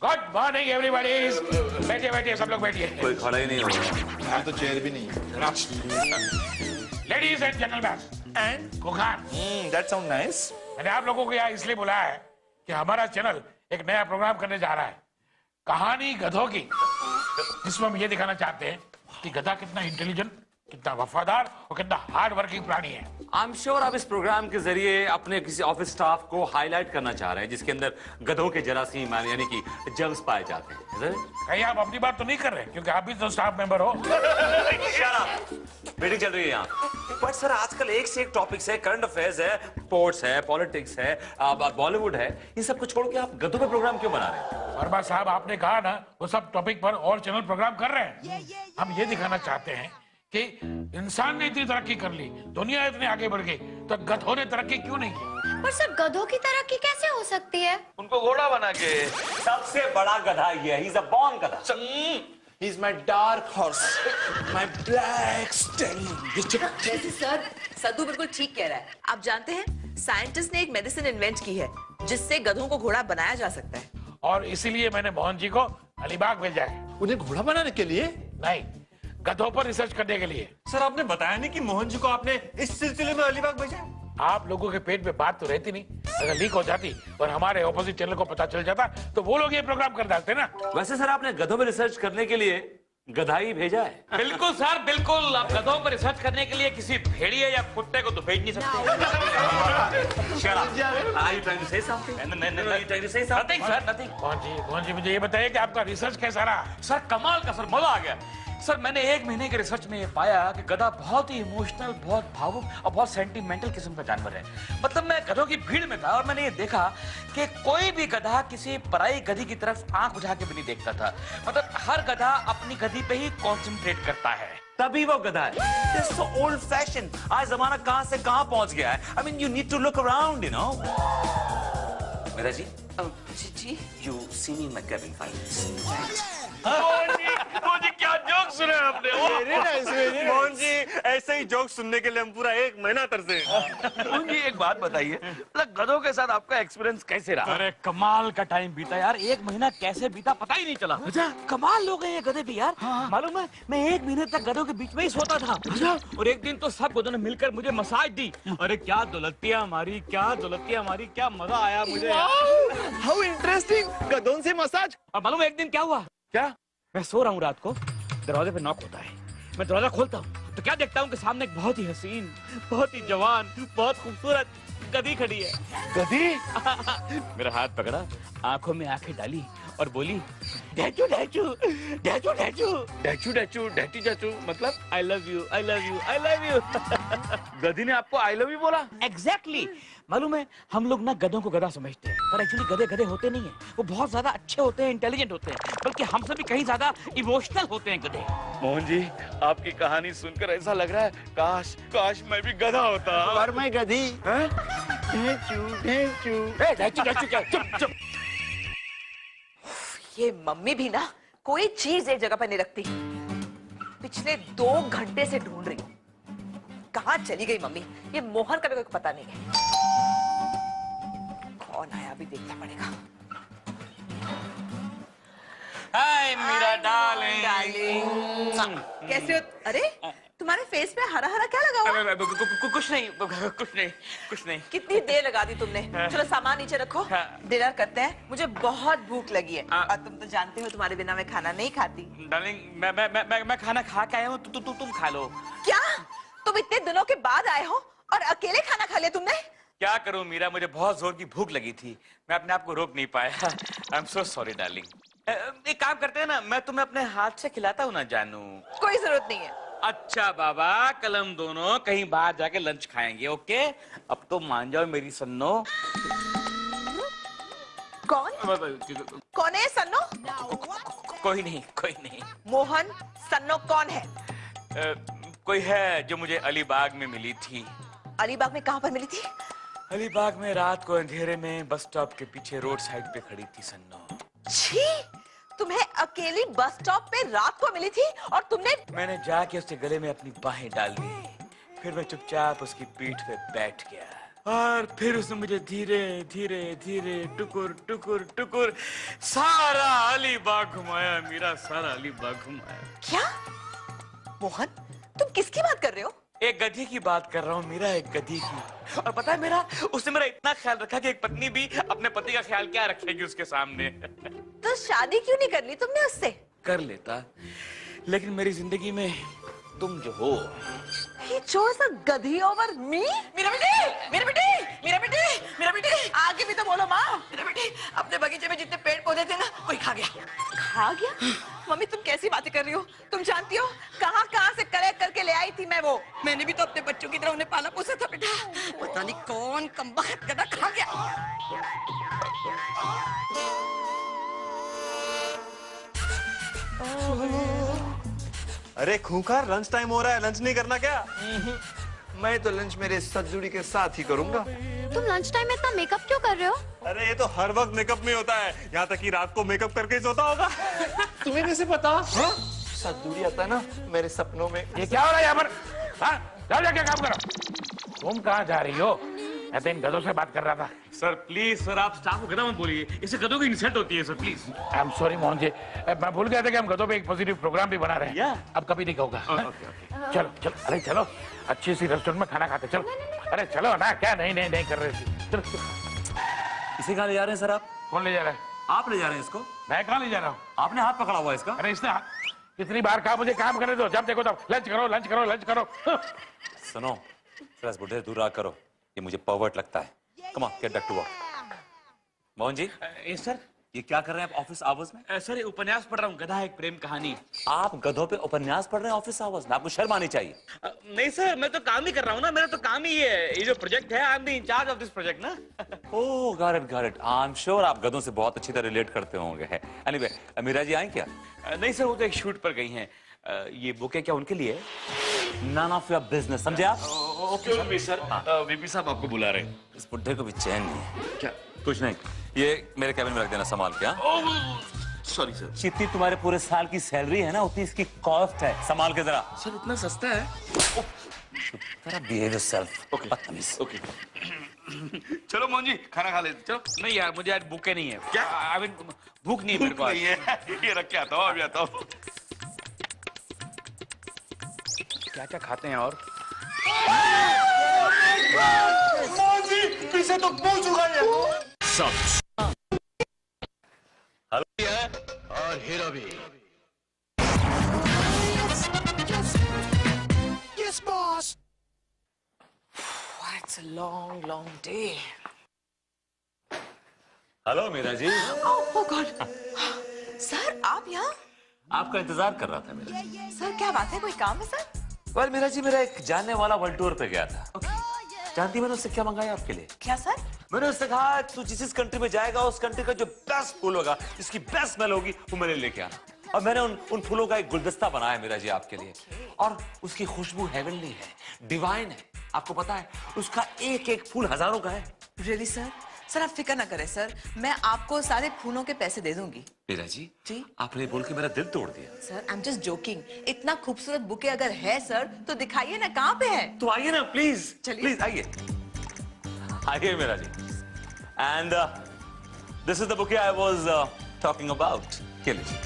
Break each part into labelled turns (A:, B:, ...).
A: Good morning everybody. बैठिए बैठिए, सब लोग बैठिए।
B: कोई खड़ा ही नहीं होगा।
C: यहाँ तो चेयर भी नहीं है।
A: लेडीज एंड जेंटलमैन एंड कुखान,
C: दैट साउंड नाइस।
A: मैंने आप लोगों को यहाँ इसलिए बुलाया है कि हमारा चैनल एक नया प्रोग्राम करने जा रहा है, कहानी गधों की, जिसमें हम ये दिखाना चाहते हैं कि गधा कितना इंटेलिजेंट, कितना वफादार और कितना हार्ड वर्किंग प्राणी है।
B: आई एम श्योर आप इस प्रोग्राम के जरिए अपने किसी ऑफिस स्टाफ को हाईलाइट करना चाह रहे हैं जिसके अंदर गधों के जरासीम यानी कि जर्म्स पाए जाते हैं।
A: कहीं आप अपनी बात तो नहीं कर रहे, क्योंकि आप भी तो स्टाफ मेंबर हो।
B: मीटिंग चल रही है यहाँ। बट सर आजकल एक से एक टॉपिक्स है, करंट अफेयर्स है, स्पोर्ट्स है, पॉलिटिक्स है, बॉलीवुड है, इन सब को छोड़ के आप गधों पे प्रोग्राम क्यों बना रहे हैं?
A: वर्मा साहब, आपने कहा ना वो सब टॉपिक पर और चैनल प्रोग्राम कर रहे हैं। हम ये दिखाना चाहते हैं कि इंसान ने इतनी तरक्की कर ली, दुनिया इतनी आगे बढ़ गई, तो गधों ने तरक्की क्यों नहीं की?
D: पर सर गधों की तरक्की कैसे हो सकती है?
C: उनको घोड़ा बना के।
B: सबसे बड़ा गधा ये है, ही इज अ बॉर्न गधा।
C: He is my dark horse, my black stallion.
E: वैसे सर सद्दू बिल्कुल ठीक कह रहा है। आप जानते हैं साइंटिस्ट ने एक मेडिसिन इन्वेंट की है जिससे गधों को घोड़ा बनाया जा सकता है।
A: और इसीलिए मैंने मोहन जी को अलीबाग भेजा है।
C: उन्हें घोड़ा बनाने के लिए?
A: नहीं, गधों पर रिसर्च करने के लिए।
F: सर आपने बताया नहीं कि मोहन जी को आपने इस सिलसिले में अलीबाग भेजा?
A: आप लोगों के पेट में बात तो रहती नहीं, अगर लीक हो जाती और हमारे ऑपोजिट चैनल को पता चल जाता तो वो लोग ये प्रोग्राम कर डालते ना।
B: वैसे सर आपने गधों पे रिसर्च करने के लिए गधाई भेजा है?
G: बिल्कुल सर बिल्कुल। आप गधों पर रिसर्च करने के लिए किसी भेड़िए या कुत्ते को तो भेज नहीं सकते।
B: Shut up. Are you trying to say something? No, you trying to say something?
G: Nothing sir, nothing.
A: Mohan ji मुझे ये बताइए कि आपका रिसर्च कैसा रहा?
G: सर कमाल का सर, मजा आ गया। सर मैंने 1 महीने के रिसर्च में ये पाया कि गधा बहुत ही इमोशनल, बहुत भावुक और बहुत सेंटिमेंटल किस्म का जानवर है। मतलब मैं गधों की भीड़ में था और मैंने ये देखा कि कोई भी गधा किसी पराई गधी की तरफ आंख उठा के भी नहीं देखता था। मतलब हर गधा अपनी गधी पे ही कॉन्सेंट्रेट करता है,
B: तभी वो गधा है। This so old fashioned. आज जमाना कहां से कहां पहुंच गया है। I mean you need to look around, you know. मेरा जी,
E: जी
B: you see me in my cabin 5 minutes.
F: Mohan ji क्या जोक सुने आपने? मोहन जी ऐसे ही जोक सुनने के लिए हम पूरा 1 महीना तरसे।
G: मोहन जी एक बात बताइए, मतलब गधों के साथ आपका एक्सपीरियंस कैसे रहा? अरे कमाल का टाइम बीता यार, 1 महीना कैसे बीता पता ही नहीं चला। अच्छा कमाल लोग हैं ये गधे भी यार। मालूम है मैं 1 महीने तक गधों के बीच में ही सोता था। और एक दिन तो सब गधों ने मिलकर मुझे मसाज दी। अरे क्या दौलतियां हमारी, क्या दौलतियां हमारी, क्या मजा आया मुझे।
C: How interesting. गधों से मसाज।
G: और मालूम है एक दिन क्या हुआ?
C: क्या?
G: मैं सो रहा हूँ रात को, दरवाजे पे नॉक होता है। मैं दरवाजा खोलता हूँ तो क्या देखता हूँ कि सामने एक बहुत ही हसीन, बहुत ही जवान, बहुत खूबसूरत गधी खड़ी है।
C: गधी?
G: मेरा हाथ पकड़ा, आंखों में आंखें डाली और बोली डैचू डैचू डैचू डैचू
C: डैचू डैचू डैटी डैचू मतलब
G: I love you I love you I love you.
C: गधी ने आपको आई लव यू बोला?
G: एग्जैक्टली। मालूम है हम लोग ना गधों को गधा समझते हैं, पर एक्चुअली गधे गधे होते नहीं हैं। वो बहुत ज्यादा अच्छे होते हैं, इंटेलिजेंट होते हैं, बल्कि हमसे भी कहीं ज्यादा इमोशनल होते हैं गधे।
C: मोहन जी आपकी कहानी सुनकर ऐसा लग रहा है काश काश मैं भी गधा होता। और मैं गधी। डैचू डैचू
A: डैचू डैचू क्या? चुप चुप।
E: ये मम्मी भी ना कोई चीज एक जगह पर नहीं रखती। पिछले 2 घंटे से ढूंढ रही हूँ, कहाँ चली गई मम्मी। ये मोहन का भी कोई पता नहीं है। कौन आया अभी देखना पड़ेगा।
G: हाय मेरा डार्लिंग।
E: कैसे हो? अरे तुम्हारे फेस पे हरा हरा क्या लगा हुआ?
G: कुछ नहीं कुछ नहीं कुछ नहीं।
E: कितनी देर लगा दी तुमने? चलो सामान नीचे रखो, डिनर करते हैं। मुझे बहुत भूख लगी है और तुम तो जानते हो तुम्हारे बिना मैं खाना नहीं खाती।
G: डार्लिंग मैं खाना खा के आया हूँ, तुम खा लो।
E: क्या तुम इतने दिनों के बाद आए हो और अकेले खाना खा लिया तुमने?
G: क्या करूं मीरा, मुझे बहुत जोर की भूख लगी थी, मैं अपने आप को रोक नहीं पाया। आई एम सो सॉरी डार्लिंग। एक काम करते हैं ना, मैं तुम्हें अपने हाथ से खिलाता हूँ ना जानू।
E: कोई जरूरत नहीं है।
G: अच्छा बाबा, कल हम दोनों कहीं बाहर जाके लंच खाएंगे, ओके? अब तो मान जाओ मेरी सन्नो।
E: कौन है सन्नो?
G: कोई नहीं।
E: मोहन सन्नो कौन है?
G: कोई है जो मुझे अलीबाग में मिली थी।
E: अलीबाग में कहाँ पर मिली थी?
G: अलीबाग में रात को अंधेरे में बस स्टॉप के पीछे रोड साइड पे खड़ी थी सन्नो।
E: छी, तुम्हें अकेली बस स्टॉप पे रात को मिली थी और तुमने?
G: मैंने जाके उसके गले में अपनी बाहें डाल दी, फिर मैं चुपचाप उसकी पीठ पे बैठ गया।
C: और फिर उसने मुझे धीरे धीरे धीरे टुकुर टुकुर टुकुर सारा अलीबाग घुमाया, मेरा सारा अलीबाग घुमाया।
E: क्या मोहन, तुम किसकी बात कर रहे हो?
C: एक गधी की बात कर रहा हूँ मीरा, एक गधी की। और पता है मेरा, उसने मेरा इतना ख्याल रखा कि एक पत्नी भी अपने पति का ख्याल क्या रखेगी उसके सामने।
E: तो शादी क्यों नहीं कर ली तुमने उससे?
C: कर लेता, लेकिन मेरी जिंदगी में तुम जो हो।
E: He chose a गधी over me? मेरा बेटे, मेरा बेटे, मेरा बेटे, मेरा बेटे, आगे भी तो बोलो माँ। मेरा बेटे, अपने बगीचे में जितने पेड़ पौधे थे ना, कोई खा गया। खा गया? मम्मी तुम कैसी बातें कर रही हो? तुम जानती हो कहाँ से कलेक्ट करके ले आई थी मैं वो? मैंने भी तो अपने बच्चों की तरह उन्हें पाला पोसा था बेटा। पता नहीं कौन कमबख्त गधा खा गया।
F: अरे खूंखार, लंच टाइम हो रहा है, लंच नहीं करना क्या?
H: मैं तो लंच मेरे सज्जुड़ी के साथ ही करूंगा।
D: तुम लंच टाइम में इतना मेकअप क्यों कर रहे हो?
F: अरे ये तो हर वक्त मेकअप में होता है, यहाँ तक कि रात को मेकअप करके ही सोता होगा।
H: तुम्हें कैसे पता? हाँ? सज्जुड़ी आता ना मेरे सपनों में।
A: ये क्या हो रहा है यहाँ पर? हाँ, जाओ जाके काम करो। तुम कहाँ जा रही हो? मैं तो इन गधों से बात कर रहा था।
C: सर प्लीज सर, आप स्टाफ को गधा मत बोलिए, इससे गधों की इंसल्ट होती है sir, please.
A: I am sorry Mohan ji, मैं भूल गया था कि हम गधों पे एक पॉजिटिव प्रोग्राम भी बना रहे हैं।
C: Yeah.
A: अब कभी नहीं कहूँगा। चलो चलो, अरे चलो, अच्छी सी रेस्टोरेंट में खाना खाते चलो। अरे चलो ना, क्या नहीं कर रहे थे। चलो
B: इसे कहाँ ले जा रहे हैं सर आप?
A: कौन ले जा रहा है?
B: आप ले जा रहे हैं इसको?
A: मैं कहाँ ले जा रहा हूँ?
B: आपने हाथ पकड़ा हुआ है इसका?
A: अरे इसने कितनी बार कहा मुझे काम करने दो, जब देखो तब लंच करो लंच करो लंच करो।
B: सुनो, थोड़ा इस बुढ़े से दूर रहा करो, ये मुझे पर्वर्ट लगता है। Come on, get back to work. Mohan ji,
C: sir
B: ये क्या कर रहे हैं आप ऑफिस आवर्स में?
C: सर ये उपन्यास पढ़ रहा हूँ, गधा एक प्रेम कहानी।
B: आप गधों पे उपन्यास पढ़ रहे हैं ऑफिस आवर्स में? आपको शर्म आनी चाहिए।
C: नहीं सर, मैं तो काम ही कर रहा हूँ ना, मेरा तो काम ही है, ये जो प्रोजेक्ट है, I am the in charge of this project ना।
B: Oh got it. I am sure आप गधों से बहुत अच्छी तरह रिलेट करते होंगे। एनीवे, मीरा जी आई क्या?
C: नहीं सर, वो तो एक शूट पर गई हैं। ये बुके क्या उनके लिए?
B: नन ऑफ योर बिजनेस, समझे आप?
C: ओके सर, वीपी साहब आपको बुला रहे हैं।
B: इस बुढ़े को भी चैन नहीं है।
C: क्या?
B: कुछ नहीं, ये मेरे कैबिन में रख देना संभाल के।
C: Sorry sir.
B: जितनी तुम्हारे पूरे साल की सैलरी है ना, उतनी इसकी कॉस्ट है, संभाल के जरा।
C: सर इतना सस्ता है?
B: जरा बिहेव योरसेल्फ।
C: Okay okay. चलो मोहन जी खाना खा लेते। चलो। नहीं यार, मुझे आज भूखे नहीं है। क्या? आई मीन भूख नहीं है मेरे को आज। ये रख के आता हूँ, अभी आता हूँ। क्या क्या खाते हैं और?
H: पीछे तो पूछ चुका है।
G: और हीरो भी।
H: Yes, boss.
E: It's a long day.
B: Hello Meera ji.
E: Oh God. Sir आप यहाँ?
B: आपका इंतजार कर रहा था मेरा।
E: सर क्या बात है, कोई काम है सर?
B: वेल मीरा जी, मेरा एक जानने वाला वर्ल्ड टूर पे गया था। जानती मैंने उससे क्या मंगाया आपके लिए?
E: क्या सर?
B: मैंने उससे कहा तू जिस कंट्री में जाएगा उस कंट्री का जो बेस्ट फूल होगा, जिसकी बेस्ट स्मेल होगी, वो मैंने लेके आना। और मैंने उन फूलों का एक गुलदस्ता बनाया मीरा जी आपके लिए। और उसकी खुशबू हेवनली है, डिवाइन है। आपको पता है उसका एक एक फूल हजारों का है।
E: Really sir? सर आप फिक्र ना करें सर, मैं आपको सारे फूलों के पैसे दे दूंगी।
B: मीरा जी,
E: जी?
B: आपने बोल के मेरा दिल तोड़ दिया।
E: Sir I am just joking. इतना खूबसूरत बुके अगर है सर तो दिखाइए ना, कहाँ पे है?
B: तो आइए ना प्लीज।
E: चलिए।
B: प्लीज आइए आइए Meera ji. And this is the bouquet I was talking about. के लीजिए।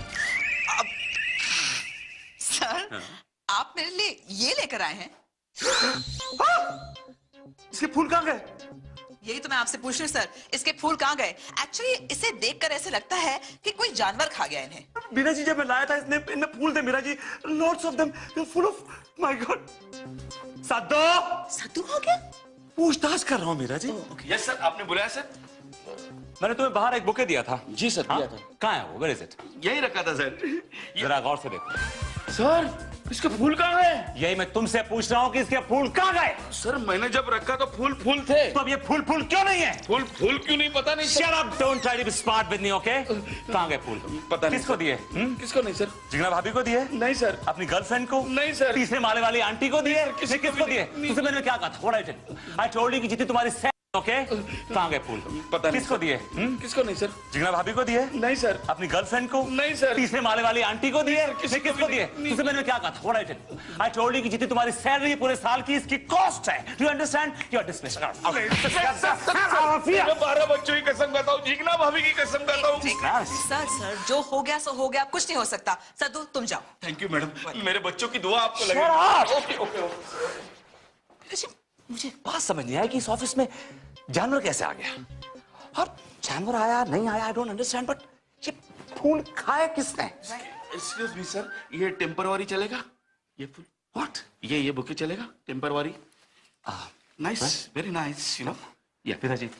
E: सर आप मेरे लिए ये लेकर आए हैं?
B: इसके फूल कहाँ गए?
E: यही तो मैं आपसे पूछ रही हूँ सर, इसके फूल कहाँ गए? एक्चुअली इसे देखकर ऐसे लगता है कि कोई जानवर खा गया इन्हें।
B: मीरा जी, जब मैं लाया था इन्हें फूल थे Meera ji, lots of them, they full of, my god. सादो,
E: सत्तू हो गया?
B: पूछताछ कर रहा हूँ मीरा जी।
C: यस सर, आपने बुलाया सर?
B: मैंने तुम्हें बाहर एक बुके दिया था।
C: जी सर, दिया था।
B: कहाँ है वो? Where is it?
C: यही रखा था सर।
B: जरा गौर से देखो।
C: सर इसके फूल कहाँ हैं?
B: यही मैं तुमसे पूछ रहा हूँ कि इसके फूल कहाँ गए?
C: सर मैंने जब रखा तो फूल थे।
B: तो अब ये फूल क्यों नहीं है?
C: फूल क्यों नहीं पता नहीं।
B: Shut up, don't try to be smart with me, okay? कहाँ गए फूल?
C: पता नहीं।
B: किसको दिए?
C: किसको नहीं सर?
B: जिगना भाभी को दिए?
C: नहीं सर।
B: अपनी गर्लफ्रेंड को?
C: नहीं सर।
B: तीसरे माले वाली आंटी को दिए?
C: किसी को
B: किसको
C: भी
B: दिए?
C: नहीं।
B: तुझसे मैंने क्या कहा था? What I told you? I told you कि जितनी तुम्हारी ओके कहाँ गए फूल?
C: पता नहीं
B: किसको
C: सर।
B: दिए?
C: किसको नहीं सर?
B: जिगना भाभी को दिए?
C: नहीं सर।
B: अपनी गर्लफ्रेंड को?
C: नहीं सर।
B: तीसरे माले वाली आंटी को दिए?
C: किसी को
B: किसको
C: भी
B: दिए?
C: नहीं।
B: तुझसे मैंने क्या कहा था? What I did? I told you कि जितनी तुम्हारी सैलरी पूरे साल की इसकी कॉस्ट है। Do you understand? You are dismissed.
C: मैं 12 बच्चों की कसम खाता हूँ, जिगना भाभी की कसम खाता हूँ।
E: सर सर जो हो गया सो हो गया, कुछ नहीं हो सकता। सद्दू तुम जाओ।
C: थैंक यू मैडम, मेरे बच्चों की दुआ आपको लगे। Okay okay.
B: मुझे बात समझ नहीं आया कि इस ऑफिस में जानवर कैसे आ गया, और जानवर आया नहीं आया, आई डोंट अंडरस्टैंड, बट ये फूल खाया किसने?
C: एक्सक्यूज मी सर, ये टेम्परवारी चलेगा? ये फूल व्हाट? ये बुके चलेगा temporary? Nice, very nice, you know.
B: या पिताजी,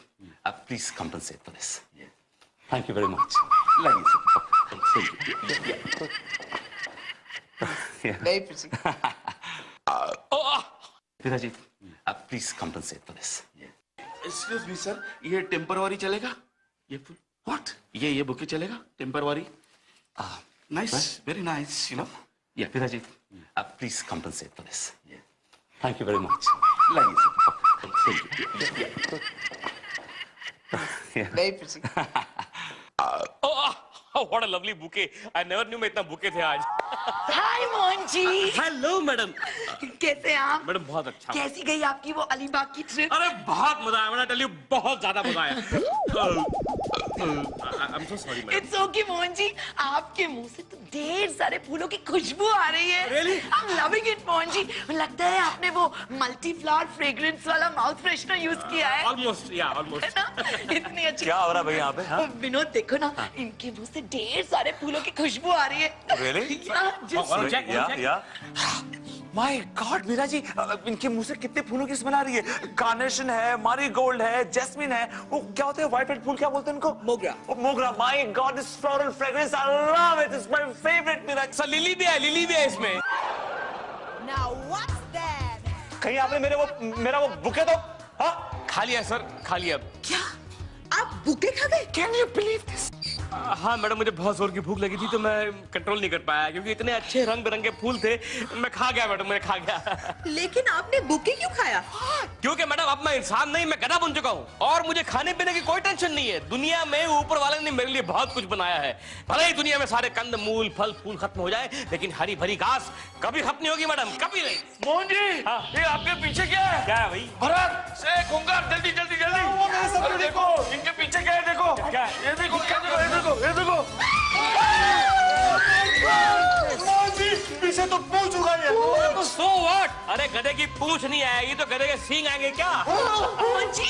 B: आप please compensate for this. Thank you very much. पिताजी, आप please compensate for this.
C: Excuse me sir, ये टेम्परवारी चलेगा? ये फूल व्हाट? ये बुके चलेगा temporary? Nice, very nice, you know.
B: या पिताजी, आप please compensate for this. Thank you very much.
F: What a lovely bouquet. I never knew मैं इतना बुके थे आज।
E: हाय मोहन जी,
F: हेलो मैडम।
E: कैसे हैं आप?
F: मैडम बहुत अच्छा।
E: कैसी गई आपकी वो अलीबाग की ट्रिप?
F: अरे बहुत मजा आया, मैंने टेल यू बहुत ज्यादा मजा आया। I am so sorry madam.
E: It's okay Mohan ji, आपके मुंह से तो ढेर सारे फूलों की खुशबू आ रही है।
F: Really?
E: I'm loving it Mohan ji. लगता है आपने वो मल्टी फ्लावर फ्रेग्रेंस वाला माउथ फ्रेशनर यूज किया है।
F: ऑलमोस्ट या ऑलमोस्ट।
E: है ना? इतनी अच्छी।
B: क्या हो रहा है भाई यहाँ पे? हाँ?
E: विनोद देखो ना, इनके मुंह से ढेर सारे फूलों की खुशबू आ रही है।
B: Really?
E: Yeah,
B: my god Meera ji, इनके मुंह से कितने फूलों की स्मेल आ रही है। कार्नेशन है, मैरीगोल्ड है, जैस्मिन है, वो क्या होते हैं व्हाइट रेड फूल, क्या बोलते हैं इनको?
E: मोगरा।
B: मोगरा। My God, this floral fragrance, I love it, it's my favourite Meera.
F: Sir lily भी है इसमें।
E: Now what's that?
B: कहीं आपने मेरा वो बुके तो
F: खा लिया सर, खा लिया।
E: क्या आप बुके खा गए?
F: Can you believe this? हाँ मैडम, मुझे बहुत जोर की भूख लगी थी तो मैं कंट्रोल नहीं कर पाया, क्योंकि इतने अच्छे रंग बिरंगे फूल थे। मैं खा गया मैडम, मैं खा गया।
E: लेकिन आपने बुके क्यों खाया?
F: क्योंकि मैडम अब मैं इंसान नहीं, मैं गधा बन चुका हूँ, और मुझे खाने पीने की कोई टेंशन नहीं है। दुनिया में ऊपर वाले ने मेरे लिए बहुत कुछ बनाया है। भले ही दुनिया में सारे कंद मूल फल फूल खत्म हो जाए, लेकिन हरी भरी घास कभी खत्म नहीं होगी मैडम, कभी नहीं।
C: मोहन जी, ये आपके पीछे क्या है?
F: क्या है भाई?
C: भरत से खुंगार, जल्दी जल्दी जल्दी। अरे देखो इनके पीछे क्या है, देखो।
F: क्या?
C: ये देखो, क्या देखो, ये देखो, ये देखो। मोहन जी, पीछे तो पूंछ उगाई है।
F: तो सो व्हाट? अरे गधे की पूंछ नहीं आएगी तो गधे के सींग आएंगे क्या?
E: मोहन जी,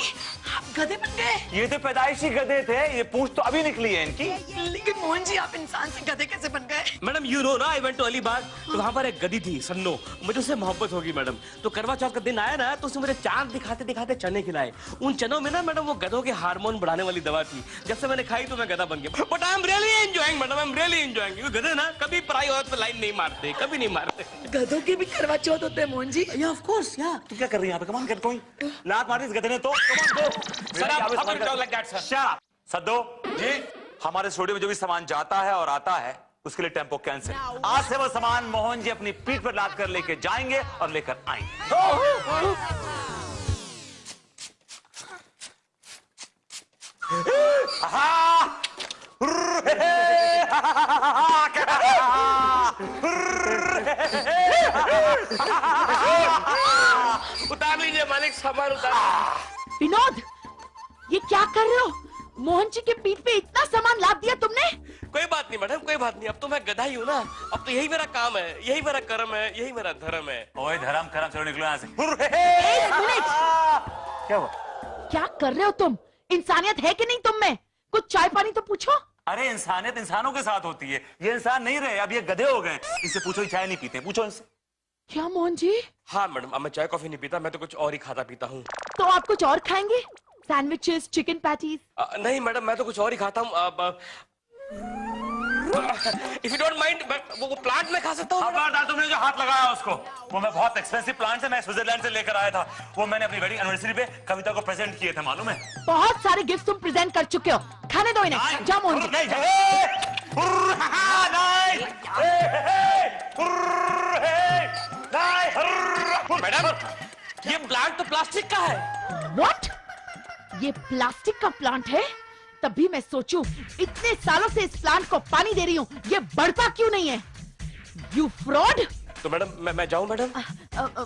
E: आप गधे बन गए।
B: ये तो पैदाइशी गधे थे, ये पूंछ तो अभी निकली है इनकी।
E: लेकिन मोहन जी, आप इंसान से गधे कैसे बन गए?
F: मैडम यू नो ना, आई वेंट टू अलीबाग, तो वहां पर एक गधी थी सन्नो, मुझे उससे मोहब्बत होगी मैडम। तो करवा चौथ का दिन आया ना, तो उसने मुझे चांद दिखाते दिखाते चने खिलाए। उन चनों में ना मैडम वो गधों के हार्मोन बढ़ाने वाली दवा थी। जब से मैंने खाई तो मैं गधा बन गया। But I am really enjoying madam, I am really enjoying. क्योंकि गधे ना कभी पराई औरत पे लाइन नहीं मारते, कभी नहीं मारते।
E: गधों के भी करवा चौथ होते हैं मोहन जी।
B: या ऑफ कोर्स, या तू क्या कर रही है यहाँ पे? कमान, गेट गोइंग। लात मारी इस गधे ने तो।
F: सर आप हमें जाओ लाइक दैट सर।
B: शट। सद्दो जी, हमारे स्टूडियो में जो भी सामान जाता है और आता है उसके लिए टेम्पो कैंसिल। आज से वो सामान मोहन जी अपनी पीठ पर लाद कर लेके जाएंगे और लेकर आएंगे।
F: उतार लीजिए मालिक, सामान उतार।
E: विनोद, ये क्या कर रहे हो? मोहन जी के पीठ पे इतना सामान लाद दिया तुमने?
F: कोई बात नहीं मैडम, कोई बात नहीं। अब तो मैं गधा ही हूँ ना, अब तो यही मेरा काम है, यही मेरा कर्म है, यही मेरा धर्म है।
B: ओए धर्म करम, चलो निकलो यहाँ से। क्या हुआ?
E: क्या कर रहे हो तुम? इंसानियत है कि नहीं तुम में? कुछ चाय पानी तो पूछो।
B: अरे इंसानियत इंसानों के साथ होती है, ये इंसान नहीं रहे, अब ये गधे हो गए। इससे पूछो, चाय नहीं पीते, पूछो इनसे।
E: क्या मोहन जी?
F: हाँ मैडम, अब मैं चाय कॉफी नहीं पीता, मैं तो कुछ और ही खाता पीता हूँ।
E: तो आप कुछ और खाएंगे? Sandwiches, chicken patties?
F: नहीं मैडम, मैं तो कुछ और ही खाता हूँ। इफ यू डोंट माइंड, वो प्लांट में खा सकता हूँ।
B: तुमने जो हाथ लगाया उसको, वो मैं बहुत एक्सपेंसिव प्लांट से मैं स्विट्जरलैंड से लेकर आया था। वो मैंने अपनी वेडिंग एनिवर्सरी पे कविता को प्रेजेंट किए थे, मालूम है?
E: बहुत सारे गिफ्ट तुम प्रेजेंट कर चुके हो, खाने दो इन्हें। जाओ मोहन जी।
F: मैडम, ये प्लांट तो प्लास्टिक का है।
E: What?
I: ये प्लास्टिक का प्लांट है? तब भी मैं सोचूं, इतने सालों से इस प्लांट को पानी दे रही हूँ, ये बढ़ता क्यों नहीं है? You fraud!
F: तो मैडम मैं जाऊं मैडम?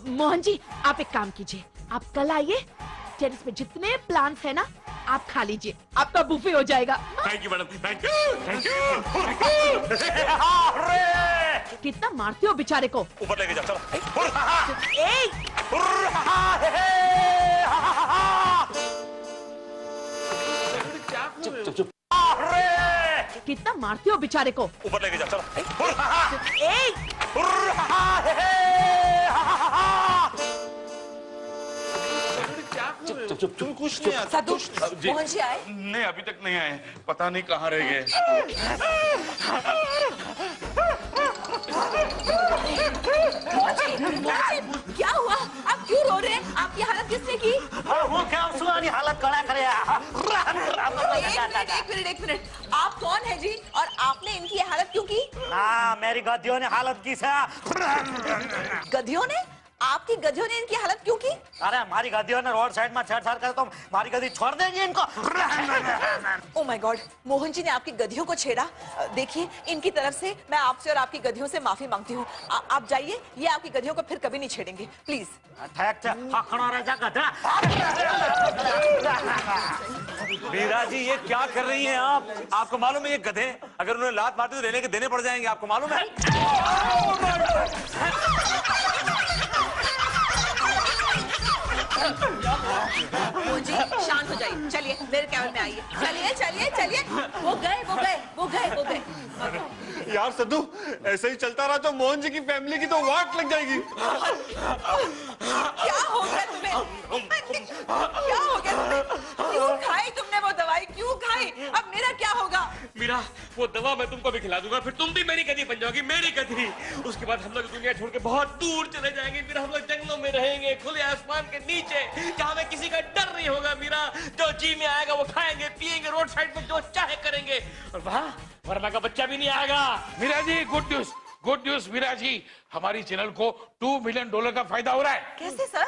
I: मोहन जी, आप एक काम कीजिए, आप कल आइए, टेरेस में जितने प्लांट्स है ना, आप खा लीजिए, आपका बुफे हो जाएगा।
F: Thank you madam, thank you.
I: कितना मारते हो बेचारे को?
F: ऊपर लेके जाओ, चलो। चुप चुप।
I: कितना मारते हो बेचारे को?
F: ऊपर लेके जाओ, चलो। चुप चुप चुप।
H: कुछ नहीं आता।
E: सद्दू, मोहन जी आए?
C: नहीं, अभी तक नहीं आए, पता नहीं कहाँ रह गए।
E: मोहन जी, क्या हुआ? आप क्यों रो रहे हैं? आपकी हालत किसने की?
G: वो क्या सुनानी हालत कड़ा करे।
E: एक मिनट, आप कौन है जी? और आपने इनकी ये हालत क्यों की?
G: हाँ, मेरी गद्दियों ने हालत की सा।
E: गधियों ने? आपकी गधियों ने इनकी हालत क्यों की?
G: अरे हमारी गद्दियों ने रोड साइड में छेड़छाड़ करे तो हमारी गद्दी छोड़ देंगे इनको।
E: Oh my God, Mohan ji ने आपकी गधियों को छेड़ा। देखिए, इनकी तरफ से मैं आपसे और आपकी गधियों से माफी मांगती हूँ। आप जाइए, ये आपकी गधियों को फिर कभी नहीं छेड़ेंगे, प्लीज।
B: मीरा जी, ये क्या कर रही हैं आप? आपको मालूम है ये गधे अगर उन्हें लात मारते तो देने के देने पड़ जाएंगे, आपको मालूम है?
E: मोहन जी, शांत हो जाइए, चलिए मेरे कैबिन में आइए। चलिए। वो गए।
H: यार सद्दू, ऐसे ही चलता रहा तो मोहन जी की फैमिली की तो वाट लग जाएगी।
E: क्या हो गया तुम्हें? क्यों खाई तुमने वो दवाई? क्यों खाई? अब मेरा क्या होगा?
F: मीरा, वो दवा मैं तुमको भी खिला दूंगा, फिर तुम भी मेरी गधी बन जाओगी, मेरी गधी। उसके बाद हम लोग दुनिया छोड़ के बहुत दूर चले जाएंगे। मीरा, हम लोग जंगलों में रहेंगे, खुले आसमान के नीचे, जहाँ में किसी का डर नहीं होगा। मीरा, जो जी में आएगा वो खाएंगे पिएंगे, रोड साइड में जो चाहे करेंगे, और वहाँ वर्मा का बच्चा भी नहीं आएगा।
A: मीरा जी, गुड न्यूज मीरा जी, हमारी चैनल को $2 मिलियन का फायदा हो रहा है।
E: कैसे सर?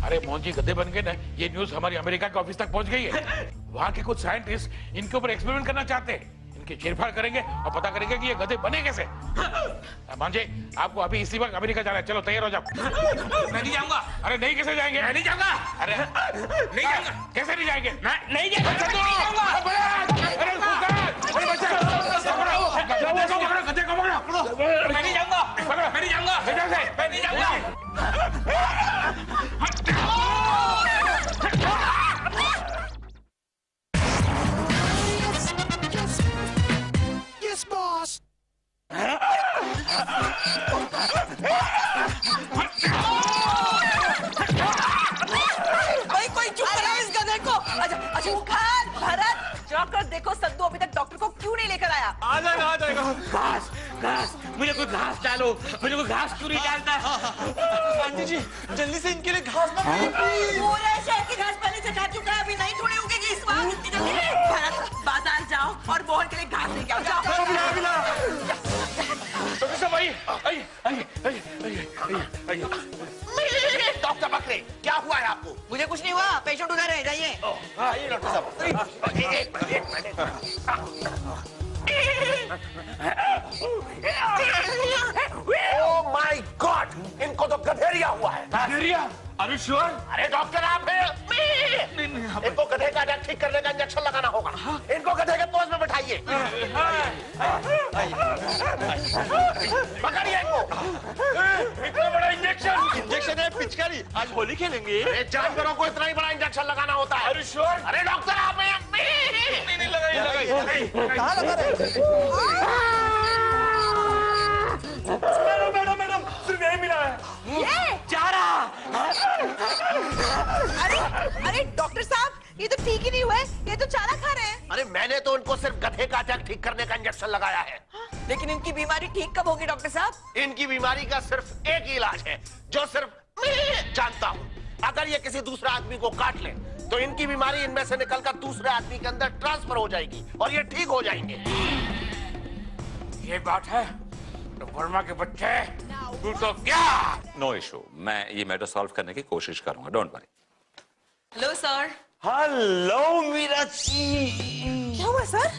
A: अरे मोहन जी गधे बन गए ना, ये न्यूज हमारी अमेरिका के ऑफिस तक पहुंच गई है। वहाँ के कुछ साइंटिस्ट इनके ऊपर एक्सपेरिमेंट करना चाहते हैं। इनकी चीरफाड़ करेंगे और पता करेंगे कि ये गधे बने कैसे। मोहन जी, आपको अभी इसी वक्त अमेरिका जाना है, चलो तैयार हो जाओ।
F: मैं नहीं जाऊंगा।
A: अरे नहीं, कैसे जाएंगे?
F: मैं नहीं जाऊंगा।
A: अरे
F: नहीं जाऊंगा।
A: कैसे नहीं जाएंगे?
F: मैं नहीं जाऊंगा।
A: अरे गधे को पकड़ो।
F: मैं नहीं जाऊंगा। मैं नहीं जाऊंगा। मैं नहीं जाऊंगा।
H: Yes, boss.
E: कोई चुप कराओ इस गधे को। अच्छा, भरत, डॉक्टर देखो, सद्दू अभी तक डॉक्टर को क्यों नहीं लेकर आया?
F: आ जाएगा। घास, मुझे कोई घास डालो। मुझे कोई घास क्यों नहीं डालता?
H: आंटी जी, जल्दी से इनके लिए घास ना
E: पूरे शहर की घास पहले से खा चुका है, अभी नहीं थोड़ी उगेगी इस बार। भरत, बाजार जाओ और मोहन के लिए घास लेके आओ। जाओ।
C: डॉक्टर बकरे, क्या हुआ है आपको?
E: मुझे कुछ नहीं हुआ, पेशेंट उधर है, जाइए।
C: आइए डॉक्टर साहब। ओह माय गॉड, इनको तो गधेरिया हुआ है।
A: गधेरिया? अरे श्योर?
C: अरे डॉक्टर आप हैं? इनको गधे का अटैक ठीक करने का इंजेक्शन लगाना होगा। इनको गधे के पोज में बैठाइए। पकड़िए इनको।
A: इतना बड़ा
H: इंजेक्शन है, पिचकारी। आज होली खेलेंगे।
C: अरे जानवरों को इतना ही बड़ा इंजेक्शन लगाना होता है।
A: अरे श्योर?
C: अरे डॉक्टर आप हैं?
A: नहीं लगाइए।
H: कहाँ लगा रहे? मैडम, सिर्फ यही मिला है।
E: ये
F: चारा।
E: अरे डॉक्टर साहब, ये तो ठीक ही नहीं हुआ है, ये तो चारा खा रहे हैं।
C: अरे मैंने तो उनको सिर्फ गधे का अटैक ठीक करने का इंजेक्शन लगाया है।
E: लेकिन इनकी बीमारी ठीक कब होगी डॉक्टर साहब?
C: इनकी बीमारी का सिर्फ एक ही इलाज है, जो सिर्फ मैं जानता हूँ। अगर ये किसी दूसरे आदमी को काट ले तो इनकी बीमारी इनमें से निकलकर दूसरे आदमी के अंदर ट्रांसफर हो जाएगी और ये ठीक हो जाएंगे।
A: ये बात है तो वर्मा के बच्चे, तू तो क्या?
B: नो इशू, मैं ये मैटर सॉल्व करने की कोशिश करूंगा, don't worry.
E: Hello sir.
B: Hello Meera ji.
E: क्या हुआ सर?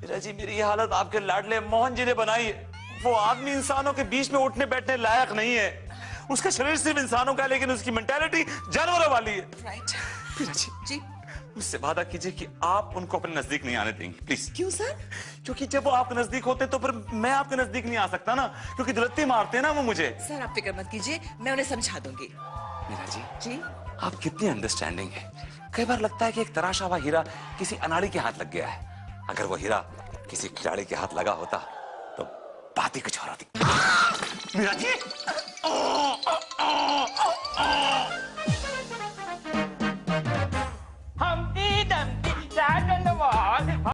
B: मीरा जी, मेरी ये हालत आपके लाडले मोहन जी ने बनाई है। वो आदमी इंसानों के बीच में उठने बैठने लायक नहीं है। उसका शरीर सिर्फ इंसानों का है, लेकिन उसकी मेंटालिटी जानवरों वाली है।
E: राइट।
B: मीरा जी,
E: जी।
B: मुझसे वादा कीजिए कि आप उनको अपने नजदीक नहीं आने देंगे, प्लीज।
E: क्यों सर?
B: क्योंकि जब वो आपके नजदीक होते हैं तो फिर मैं आपके नजदीक नहीं आ सकता ना, क्योंकि दुलत्ती मारते हैं ना वो मुझे।
E: सर आप फिक्र मत कीजिए, मैं उन्हें समझा दूंगी।
B: मीरा जी,
E: जी।
B: आप कितनी अंडरस्टैंडिंग है। कई बार लगता है कि एक तराशा हुआ हीरा किसी अनाड़ी के हाथ लग गया है। अगर वो हीरा किसी खिलाड़ी के हाथ लगा होता तो बात ही कुछ और होती। मीरा जी,